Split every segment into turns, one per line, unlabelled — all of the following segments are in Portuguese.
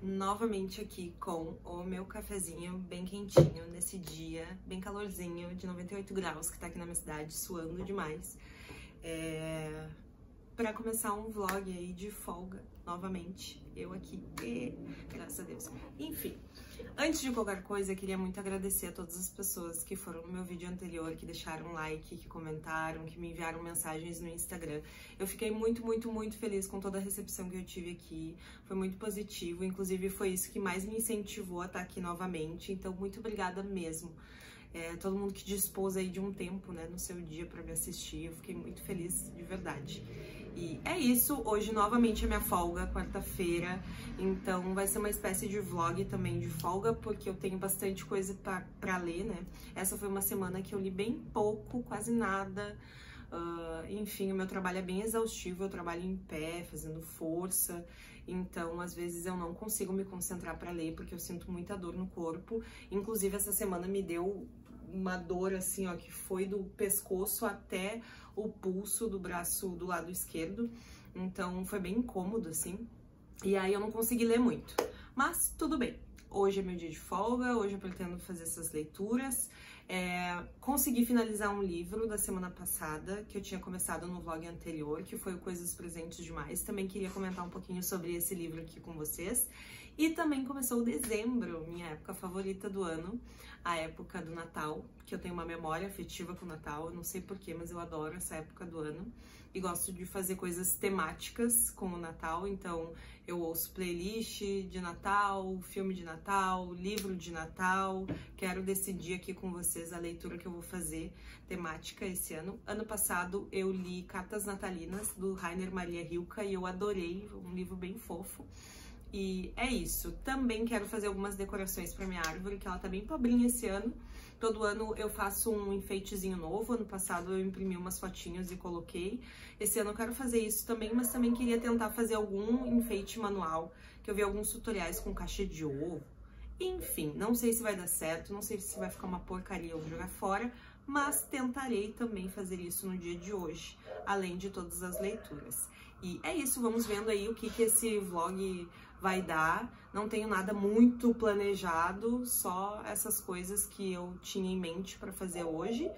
Novamente aqui com o meu cafezinho bem quentinho nesse dia, bem calorzinho, de 98 graus, que tá aqui na minha cidade, suando demais. Pra começar um vlog aí de folga, novamente, eu aqui, graças a Deus. Enfim, antes de qualquer coisa, eu queria muito agradecer a todas as pessoas que foram no meu vídeo anterior, que deixaram like, que comentaram, que me enviaram mensagens no Instagram. Eu fiquei muito feliz com toda a recepção que eu tive aqui, foi muito positivo, inclusive foi isso que mais me incentivou a estar aqui novamente, então muito obrigada mesmo. Todo mundo que dispôs aí de um tempo, né, no seu dia pra me assistir, eu fiquei muito feliz, de verdade. E é isso, hoje novamente é minha folga, quarta-feira, então vai ser uma espécie de vlog também de folga, porque eu tenho bastante coisa pra ler, né? Essa foi uma semana que eu li bem pouco, quase nada. Enfim, o meu trabalho é bem exaustivo, eu trabalho em pé, fazendo força, então às vezes eu não consigo me concentrar para ler, porque eu sinto muita dor no corpo. Inclusive essa semana me deu uma dor assim, ó, que foi do pescoço até o pulso do braço do lado esquerdo, então foi bem incômodo assim, e aí eu não consegui ler muito, mas tudo bem. Hoje é meu dia de folga, hoje eu pretendo fazer essas leituras. Consegui finalizar um livro da semana passada, que eu tinha começado no vlog anterior, que foi o Coisas Presentes Demais. Também queria comentar um pouquinho sobre esse livro aqui com vocês. E também começou dezembro, minha época favorita do ano, a época do Natal, que eu tenho uma memória afetiva com o Natal, eu não sei porquê, mas eu adoro essa época do ano. E gosto de fazer coisas temáticas com o Natal, então eu ouço playlist de Natal, filme de Natal, livro de Natal. Quero decidir aqui com vocês a leitura que eu vou fazer temática esse ano. Ano passado eu li Cartas Natalinas, do Rainer Maria Rilke, e eu adorei, um livro bem fofo. E é isso. Também quero fazer algumas decorações para minha árvore, que ela tá bem pobrinha esse ano. Todo ano eu faço um enfeitezinho novo. Ano passado eu imprimi umas fotinhas e coloquei. Esse ano eu quero fazer isso também, mas também queria tentar fazer algum enfeite manual, que eu vi alguns tutoriais com caixa de ovo. Enfim, não sei se vai dar certo, não sei se vai ficar uma porcaria ou jogar fora, mas tentarei também fazer isso no dia de hoje, além de todas as leituras. E é isso, vamos vendo aí o que esse vlog vai dar. Não tenho nada muito planejado, só essas coisas que eu tinha em mente para fazer hoje.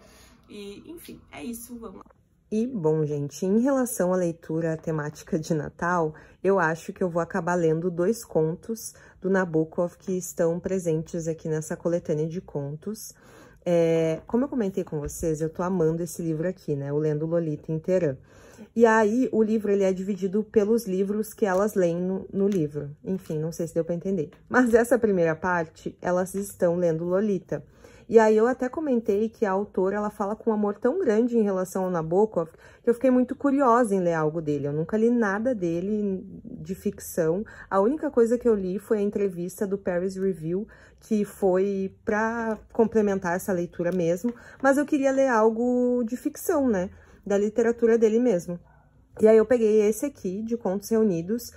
E, enfim, é isso, vamos lá. E, bom, gente, em relação à leitura temática de Natal, eu acho que eu vou acabar lendo 2 contos do Nabokov que estão presentes aqui nessa coletânea de contos. Como eu comentei com vocês, eu tô amando esse livro aqui, né? O Lendo Lolita em Teherã. E aí, o livro, ele é dividido pelos livros que elas leem no livro. Enfim, não sei se deu pra entender. Mas essa primeira parte, elas estão lendo Lolita. E aí, eu até comentei que a autora, ela fala com um amor tão grande em relação ao Nabokov, que eu fiquei muito curiosa em ler algo dele. Eu nunca li nada dele de ficção. A única coisa que eu li foi a entrevista do Paris Review, que foi pra complementar essa leitura mesmo. Mas eu queria ler algo de ficção, né? Da literatura dele mesmo. E aí eu peguei esse aqui, de Contos Reunidos,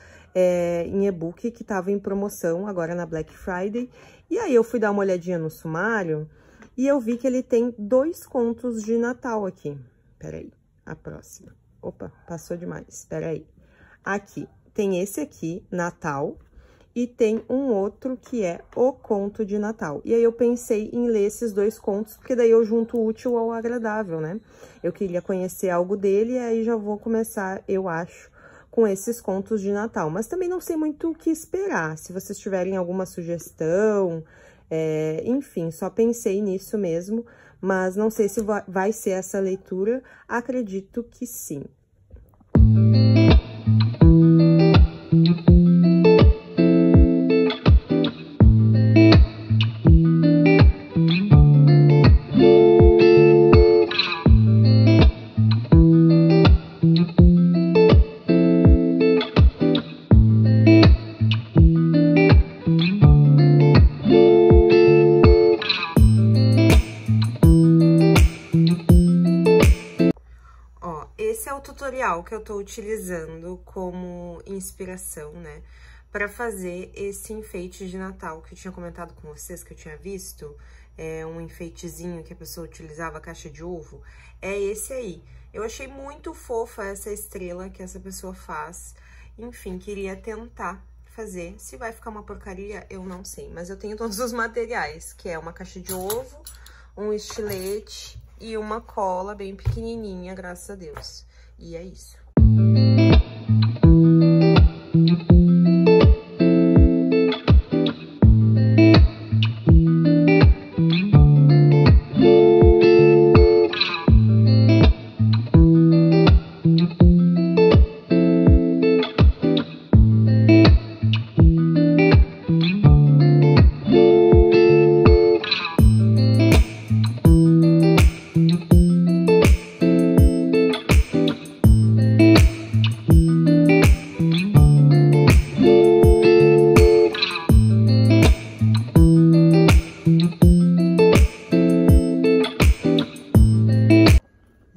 em e-book, que tava em promoção agora na Black Friday. E aí eu fui dar uma olhadinha no sumário e eu vi que ele tem 2 contos de Natal aqui. Peraí, a próxima. Opa, passou demais, peraí. Aqui, tem esse aqui, Natal, e tem um outro que é O Conto de Natal. E aí eu pensei em ler esses 2 contos, porque daí eu junto o útil ao agradável, né? Eu queria conhecer algo dele e aí já vou começar, eu acho, com esses contos de Natal. Mas também não sei muito o que esperar. Se vocês tiverem alguma sugestão, enfim, só pensei nisso mesmo. Mas não sei se vai ser essa leitura, acredito que sim. Tutorial que eu tô utilizando como inspiração, né, para fazer esse enfeite de Natal que eu tinha comentado com vocês, que eu tinha visto, um enfeitezinho que a pessoa utilizava caixa de ovo, é esse aí. Eu achei muito fofa essa estrela que essa pessoa faz, enfim, queria tentar fazer. Se vai ficar uma porcaria, eu não sei. Mas eu tenho todos os materiais, que é uma caixa de ovo, um estilete e uma cola bem pequenininha, graças a Deus. E é isso.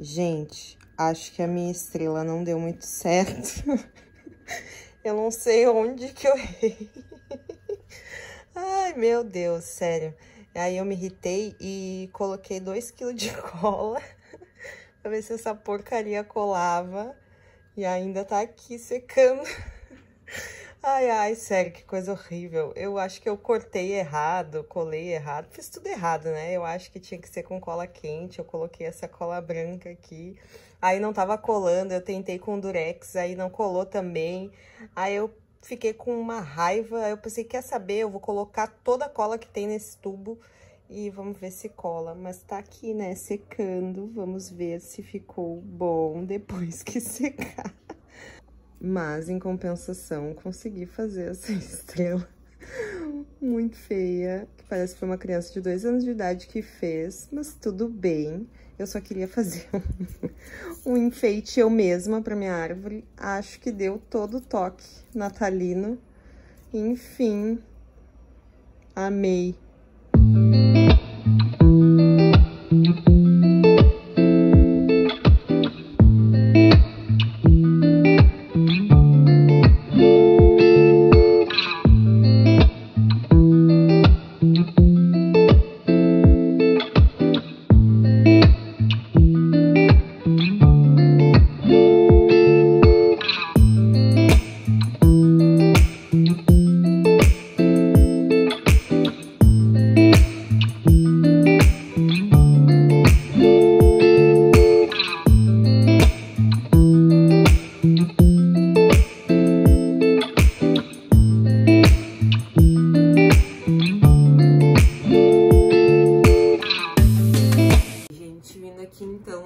Gente, acho que a minha estrela não deu muito certo. Eu não sei onde que eu errei. Ai, meu Deus, sério. Aí eu me irritei e coloquei 2 kg de cola pra ver se essa porcaria colava. E ainda tá aqui secando. Ai, ai, sério, que coisa horrível. Eu acho que eu cortei errado, colei errado, fiz tudo errado, né? Eu acho que tinha que ser com cola quente, eu coloquei essa cola branca aqui. Aí não tava colando, eu tentei com durex, aí não colou também. Aí eu fiquei com uma raiva, aí eu pensei, quer saber, eu vou colocar toda a cola que tem nesse tubo e vamos ver se cola. Mas tá aqui, né, secando, vamos ver se ficou bom depois que secar. Mas, em compensação, consegui fazer essa estrela muito feia, que parece que foi uma criança de 2 anos de idade que fez, mas tudo bem. Eu só queria fazer um enfeite eu mesma para minha árvore. Acho que deu todo o toque natalino. Enfim, amei.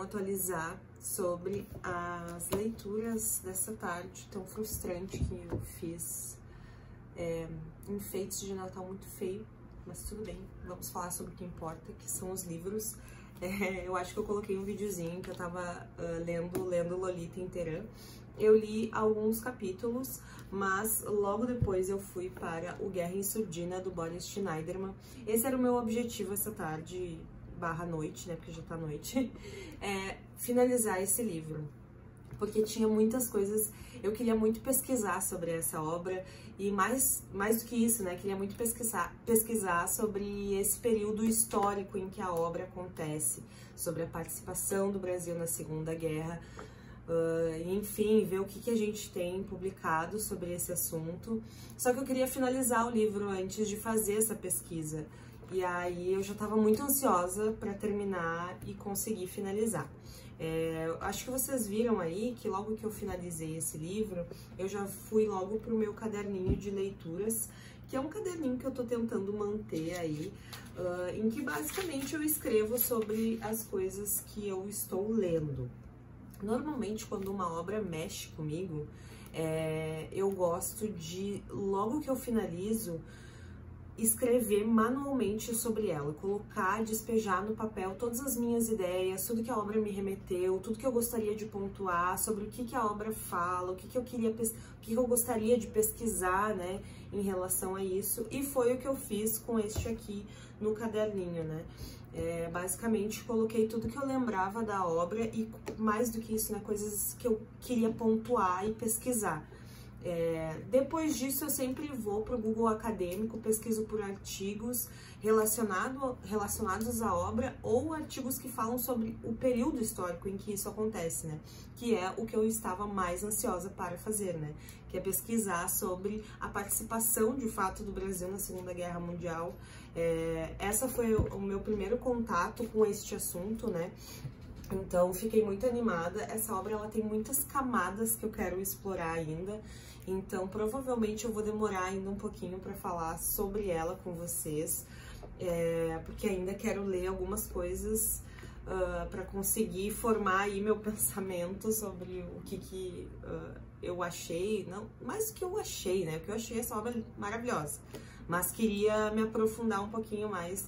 Atualizar sobre as leituras dessa tarde tão frustrante que eu fiz. Enfeites de Natal muito feio, mas tudo bem, vamos falar sobre o que importa, que são os livros. Eu acho que eu coloquei um videozinho que eu tava lendo Lolita inteira. Eu li alguns capítulos, mas logo depois eu fui para o Guerra em Surdina, do Boris Schneiderman. Esse era o meu objetivo essa tarde, barra noite, né, porque já tá noite, finalizar esse livro, porque tinha muitas coisas, eu queria muito pesquisar sobre essa obra, e mais do que isso, né, queria muito pesquisar sobre esse período histórico em que a obra acontece, sobre a participação do Brasil na Segunda Guerra, enfim, ver o que a gente tem publicado sobre esse assunto. Só que eu queria finalizar o livro antes de fazer essa pesquisa. E aí eu já estava muito ansiosa para terminar e conseguir finalizar. Acho que vocês viram aí que logo que eu finalizei esse livro, eu já fui logo pro meu caderninho de leituras, que é um caderninho que eu tô tentando manter aí, em que basicamente eu escrevo sobre as coisas que eu estou lendo. Normalmente, quando uma obra mexe comigo, eu gosto de, logo que eu finalizo, escrever manualmente sobre ela, colocar, despejar no papel todas as minhas ideias, tudo que a obra me remeteu, tudo que eu gostaria de pontuar, sobre o que a obra fala, o que eu gostaria de pesquisar, né, em relação a isso. E foi o que eu fiz com este aqui no caderninho, né. Basicamente coloquei tudo que eu lembrava da obra e mais do que isso, né, coisas que eu queria pontuar e pesquisar. Depois disso, eu sempre vou para o Google Acadêmico, pesquiso por artigos relacionados à obra ou artigos que falam sobre o período histórico em que isso acontece, né? Que é o que eu estava mais ansiosa para fazer, né? Que é pesquisar sobre a participação, de fato, do Brasil na Segunda Guerra Mundial. Essa foi o meu primeiro contato com este assunto, né? Então, fiquei muito animada. Essa obra, ela tem muitas camadas que eu quero explorar ainda. Então, provavelmente eu vou demorar ainda um pouquinho para falar sobre ela com vocês, porque ainda quero ler algumas coisas para conseguir formar aí meu pensamento sobre o que eu achei, não mais o que eu achei, né? O que eu achei essa obra maravilhosa, mas queria me aprofundar um pouquinho mais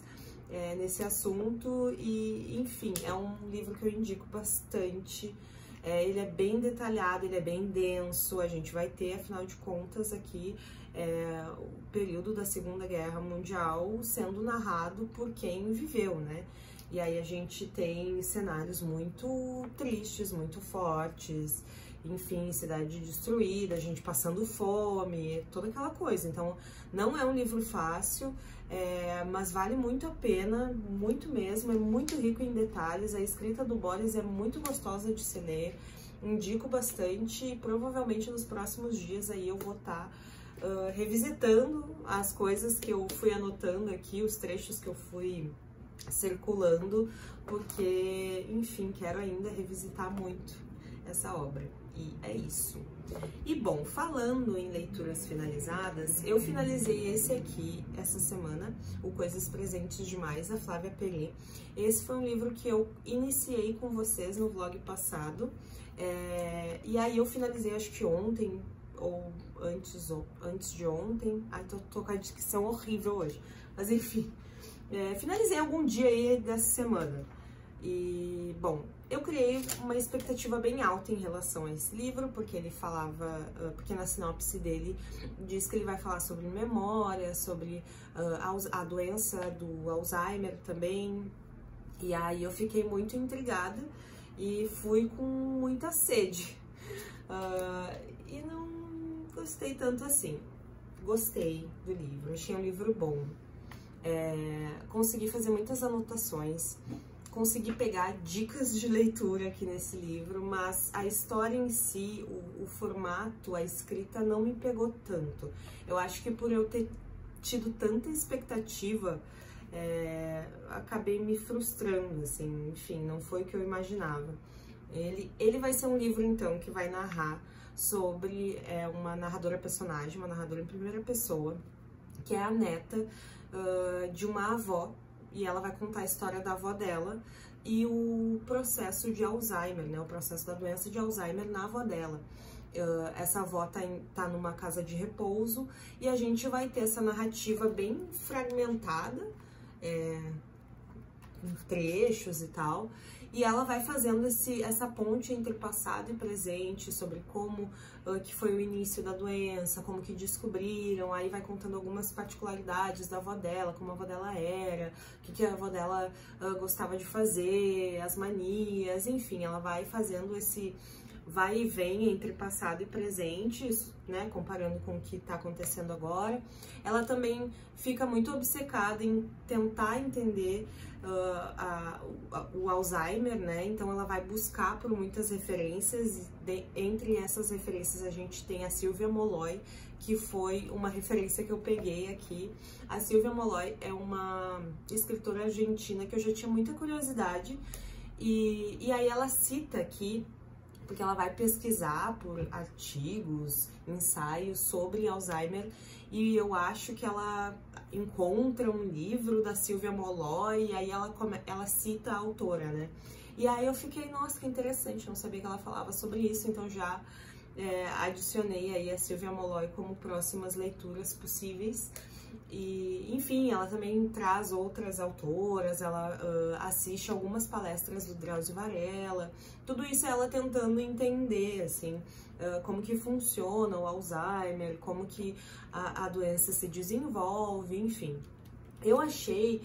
nesse assunto e, enfim, é um livro que eu indico bastante. Ele é bem detalhado, ele é bem denso, a gente vai ter, afinal de contas, aqui o período da Segunda Guerra Mundial sendo narrado por quem viveu, né? E aí a gente tem cenários muito tristes, muito fortes, enfim, cidade destruída, a gente passando fome, toda aquela coisa. Então, não é um livro fácil, mas vale muito a pena, muito mesmo, é muito rico em detalhes, a escrita do Borges é muito gostosa de se ler, indico bastante e provavelmente nos próximos dias aí eu vou estar revisitando as coisas que eu fui anotando aqui, os trechos que eu fui circulando, porque, enfim, quero ainda revisitar muito essa obra. E é isso. E bom, falando em leituras finalizadas, eu finalizei esse aqui essa semana, o Coisas Presentes Demais, da Flávia Peli. Esse foi um livro que eu iniciei com vocês no vlog passado, e aí eu finalizei acho que ontem, ou antes de ontem. Ai, tô com a dicção horrível hoje, mas enfim, finalizei algum dia aí dessa semana. E, bom, eu criei uma expectativa bem alta em relação a esse livro, porque ele falava, porque na sinopse dele diz que ele vai falar sobre memória, sobre a doença do Alzheimer também. E aí eu fiquei muito intrigada e fui com muita sede. E não gostei tanto assim. Gostei do livro, achei um livro bom. Consegui fazer muitas anotações. Consegui pegar dicas de leitura aqui nesse livro, mas a história em si, o formato, a escrita não me pegou tanto. Eu acho que por eu ter tido tanta expectativa, acabei me frustrando, assim, enfim, não foi o que eu imaginava. Ele vai ser um livro, então, que vai narrar sobre uma narradora personagem, uma narradora em primeira pessoa, que é a neta de uma avó, e ela vai contar a história da avó dela e o processo de Alzheimer, né? O processo da doença de Alzheimer na avó dela. Essa avó tá numa casa de repouso e a gente vai ter essa narrativa bem fragmentada, com trechos e tal. E ela vai fazendo essa ponte entre passado e presente, sobre como que foi o início da doença, como que descobriram, aí vai contando algumas particularidades da avó dela, como a avó dela era, o que a avó dela gostava de fazer, as manias, enfim, ela vai fazendo esse vai e vem entre passado e presente, né, comparando com o que está acontecendo agora. Ela também fica muito obcecada em tentar entender o Alzheimer, né? Então ela vai buscar por muitas referências, entre essas referências a gente tem a Silvia Molloy, que foi uma referência que eu peguei aqui. A Silvia Molloy é uma escritora argentina que eu já tinha muita curiosidade, e aí ela cita aqui, porque ela vai pesquisar por artigos, ensaios sobre Alzheimer, e eu acho que ela encontra um livro da Silvia Molloy, e aí ela cita a autora, né? E aí eu fiquei, nossa, que interessante, não sabia que ela falava sobre isso, então já adicionei aí a Silvia Molloy como próximas leituras possíveis. E, enfim, ela também traz outras autoras, ela assiste algumas palestras do Drauzio Varela, tudo isso ela tentando entender, assim, como que funciona o Alzheimer, como que a doença se desenvolve, enfim. Eu achei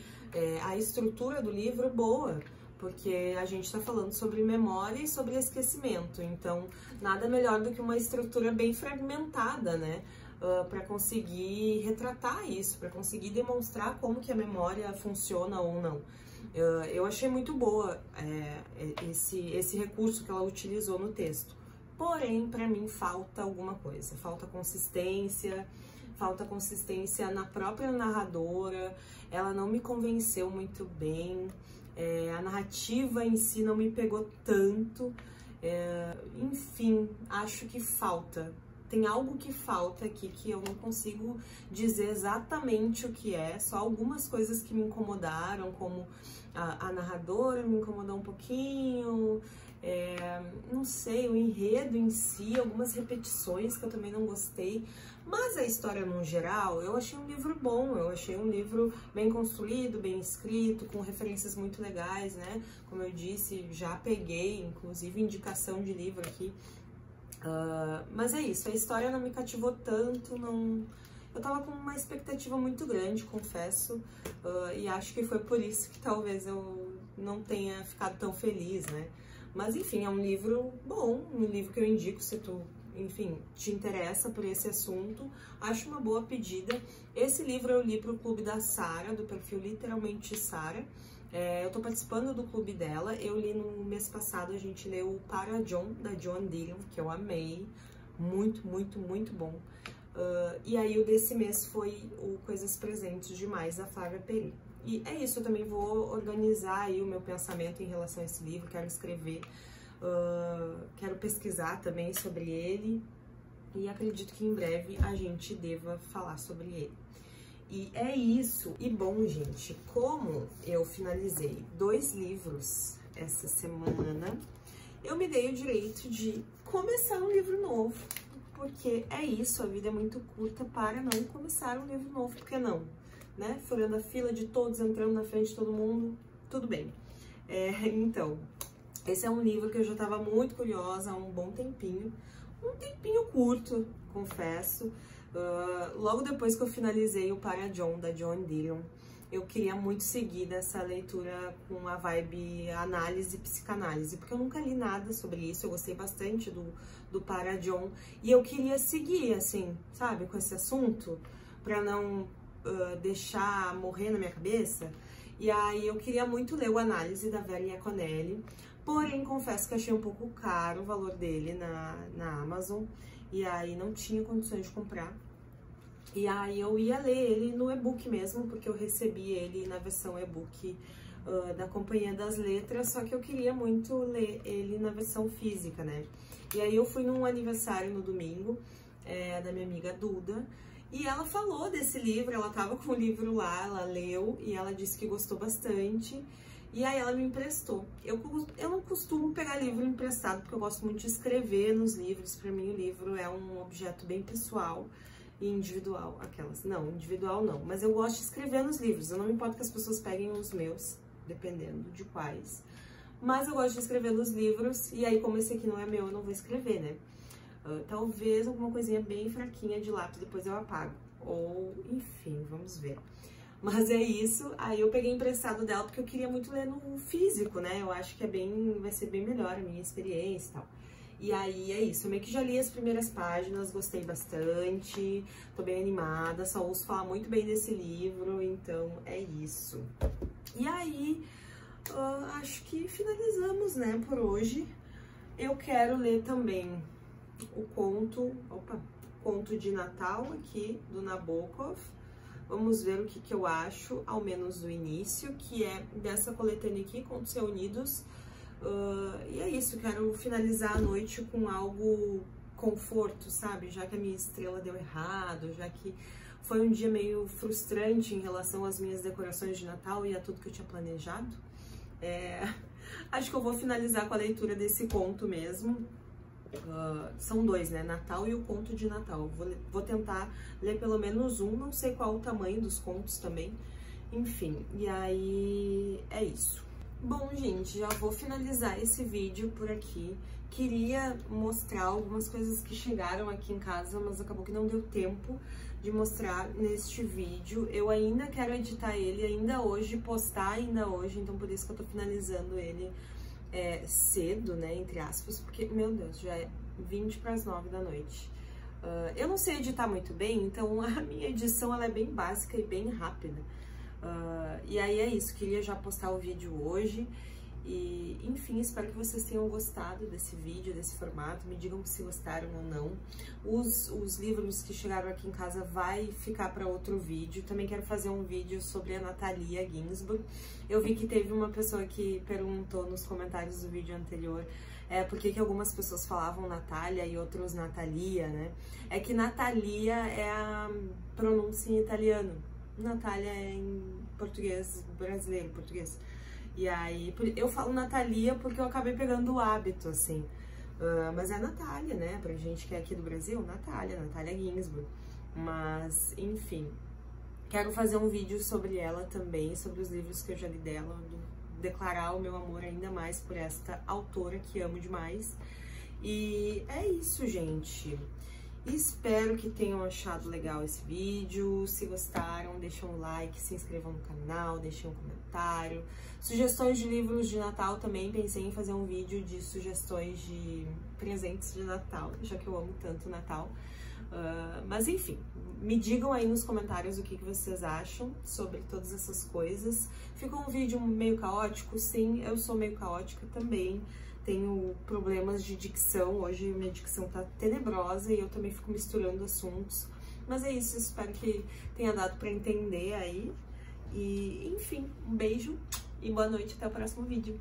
a estrutura do livro boa, porque a gente tá falando sobre memória e sobre esquecimento, então nada melhor do que uma estrutura bem fragmentada, né? Para conseguir retratar isso, para conseguir demonstrar como que a memória funciona ou não. Eu achei muito boa esse recurso que ela utilizou no texto. Porém, para mim falta alguma coisa, falta consistência na própria narradora, ela não me convenceu muito bem, a narrativa em si não me pegou tanto, enfim, acho que falta. Tem algo que falta aqui que eu não consigo dizer exatamente o que é, só algumas coisas que me incomodaram, como a narradora me incomodou um pouquinho, não sei, o enredo em si, algumas repetições que eu também não gostei, mas a história no geral, eu achei um livro bom, eu achei um livro bem construído, bem escrito, com referências muito legais, né? Como eu disse, já peguei, inclusive, indicação de livro aqui. Mas é isso, a história não me cativou tanto, não... Eu tava com uma expectativa muito grande, confesso, e acho que foi por isso que talvez eu não tenha ficado tão feliz, né? Mas enfim, é um livro bom, um livro que eu indico se tu, enfim, te interessa por esse assunto, acho uma boa pedida. Esse livro eu li pro clube da Sara, do perfil Literalmente Sara. Eu tô participando do clube dela, eu li no mês passado, a gente leu o Para John, da Joan Didion, que eu amei, muito, muito, muito bom. E aí o desse mês foi o Coisas Presentes Demais, da Flávia Peri. E é isso, eu também vou organizar aí o meu pensamento em relação a esse livro, quero escrever, quero pesquisar também sobre ele, e acredito que em breve a gente deva falar sobre ele. E é isso. E bom, gente, como eu finalizei 2 livros essa semana, eu me dei o direito de começar um livro novo. Porque é isso, a vida é muito curta para não começar um livro novo. Por que não? Né? Furando a fila de todos, entrando na frente de todo mundo, tudo bem. Então, esse é um livro que eu já estava muito curiosa há um bom tempinho. Um tempinho curto, confesso. Logo depois que eu finalizei o Para John, da Joan Didion, eu queria muito seguir dessa leitura com a vibe análise e psicanálise, porque eu nunca li nada sobre isso, eu gostei bastante do Para John, e eu queria seguir, assim, sabe, com esse assunto, pra não deixar morrer na minha cabeça, e aí eu queria muito ler o Análise, da Vera Iaconelli, porém, confesso que achei um pouco caro o valor dele na Amazon, e aí não tinha condições de comprar. E aí eu ia ler ele no e-book mesmo, porque eu recebi ele na versão e-book da Companhia das Letras, só que eu queria muito ler ele na versão física, né? E aí eu fui num aniversário no domingo, da minha amiga Duda, e ela falou desse livro, ela tava com o livro lá, ela leu, e ela disse que gostou bastante, e aí ela me emprestou. Eu não costumo pegar livro emprestado, porque eu gosto muito de escrever nos livros, pra mim o livro é um objeto bem pessoal, e individual, aquelas. Não, individual não. Mas eu gosto de escrever nos livros. Eu não me importo que as pessoas peguem os meus, dependendo de quais. Mas eu gosto de escrever nos livros. E aí, como esse aqui não é meu, eu não vou escrever, né? Talvez alguma coisinha bem fraquinha de lápis, depois eu apago. Ou, enfim, vamos ver. Mas é isso. Aí eu peguei emprestado dela porque eu queria muito ler no físico, né? Eu acho que vai ser bem melhor a minha experiência e tal. E aí é isso, eu meio que já li as primeiras páginas, gostei bastante, tô bem animada, só ouço falar muito bem desse livro, então é isso. E aí, acho que finalizamos, né, por hoje. Eu quero ler também o conto de Natal aqui, do Nabokov. Vamos ver o que eu acho, ao menos do início, que é dessa coletânea aqui, Contos Reunidos. E é isso, quero finalizar a noite com algo conforto, sabe? Já que a minha estrela deu errado, já que foi um dia meio frustrante em relação às minhas decorações de Natal e a tudo que eu tinha planejado. Acho que eu vou finalizar com a leitura desse conto mesmo. São 2, né? Natal e o Conto de Natal. Vou tentar ler pelo menos um, não sei qual o tamanho dos contos também. Enfim, e aí é isso. Bom, gente, já vou finalizar esse vídeo por aqui. queria mostrar algumas coisas que chegaram aqui em casa, mas acabou que não deu tempo de mostrar neste vídeo. Eu ainda quero editar ele ainda hoje, postar ainda hoje, então por isso que eu tô finalizando ele cedo, né, entre aspas, porque, meu Deus, já é 20 para as 9 da noite. Eu não sei editar muito bem, então a minha edição ela é bem básica e bem rápida. E aí é isso, queria já postar o vídeo hoje. E, enfim, espero que vocês tenham gostado desse vídeo, desse formato. Me digam se gostaram ou não. Os livros que chegaram aqui em casa vai ficar para outro vídeo. Também quero fazer um vídeo sobre a Natalia Ginzburg. Eu vi que teve uma pessoa que perguntou nos comentários do vídeo anterior por que algumas pessoas falavam Natália e outros Natalia, né? É que Natalia é a pronúncia em italiano. Natália é em português brasileiro, português. E aí, eu falo Natalia porque eu acabei pegando o hábito, assim. Mas é Natália, né? Pra gente que é aqui do Brasil, Natália Ginzburg. Mas, enfim, quero fazer um vídeo sobre ela também, sobre os livros que eu já li dela, declarar o meu amor ainda mais por esta autora que amo demais. E é isso, gente. Espero que tenham achado legal esse vídeo. Se gostaram, deixem um like, se inscrevam no canal, deixem um comentário. Sugestões de livros de Natal também. Pensei em fazer um vídeo de sugestões de presentes de Natal, já que eu amo tanto o Natal. Mas enfim, me digam aí nos comentários o que vocês acham sobre todas essas coisas. Ficou um vídeo meio caótico? Sim, eu sou meio caótica também. Tenho problemas de dicção, hoje minha dicção tá tenebrosa e eu também fico misturando assuntos. Mas é isso, espero que tenha dado pra entender aí. E, enfim, um beijo e boa noite, até o próximo vídeo.